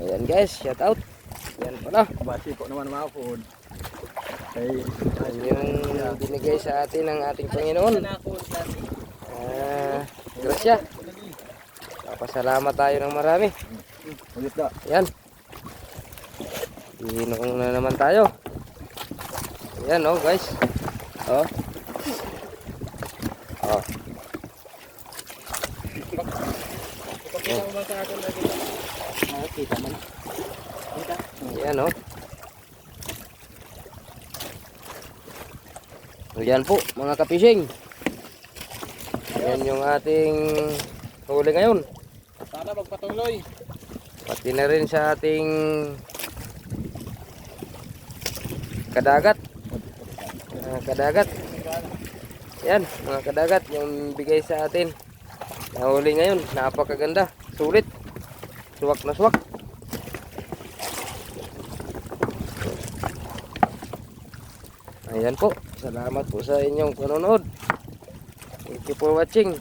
Ayan guys, shout out. Yan pala. Basi po naman mga food. Ay, Yung binigay sa atin ng ating Panginoon. Grasya. Papasalamat tayo ng marami. ulit na. Yan. Inoong na naman tayo. Yan oh guys. Oh. Oh. Kita man. Yan oh. Yan po mga kapising. Yan yung ating huli ngayon. Sana magpatuloy. Pati na rin sa ating kadagat. Kadagat. Yan mga kadagat yung bigay sa atin. Nahuli ngayon. Napakaganda. Sulit. Suwak na suwak. Ayan po. Salamat po sa inyong panonood. Thank you for watching.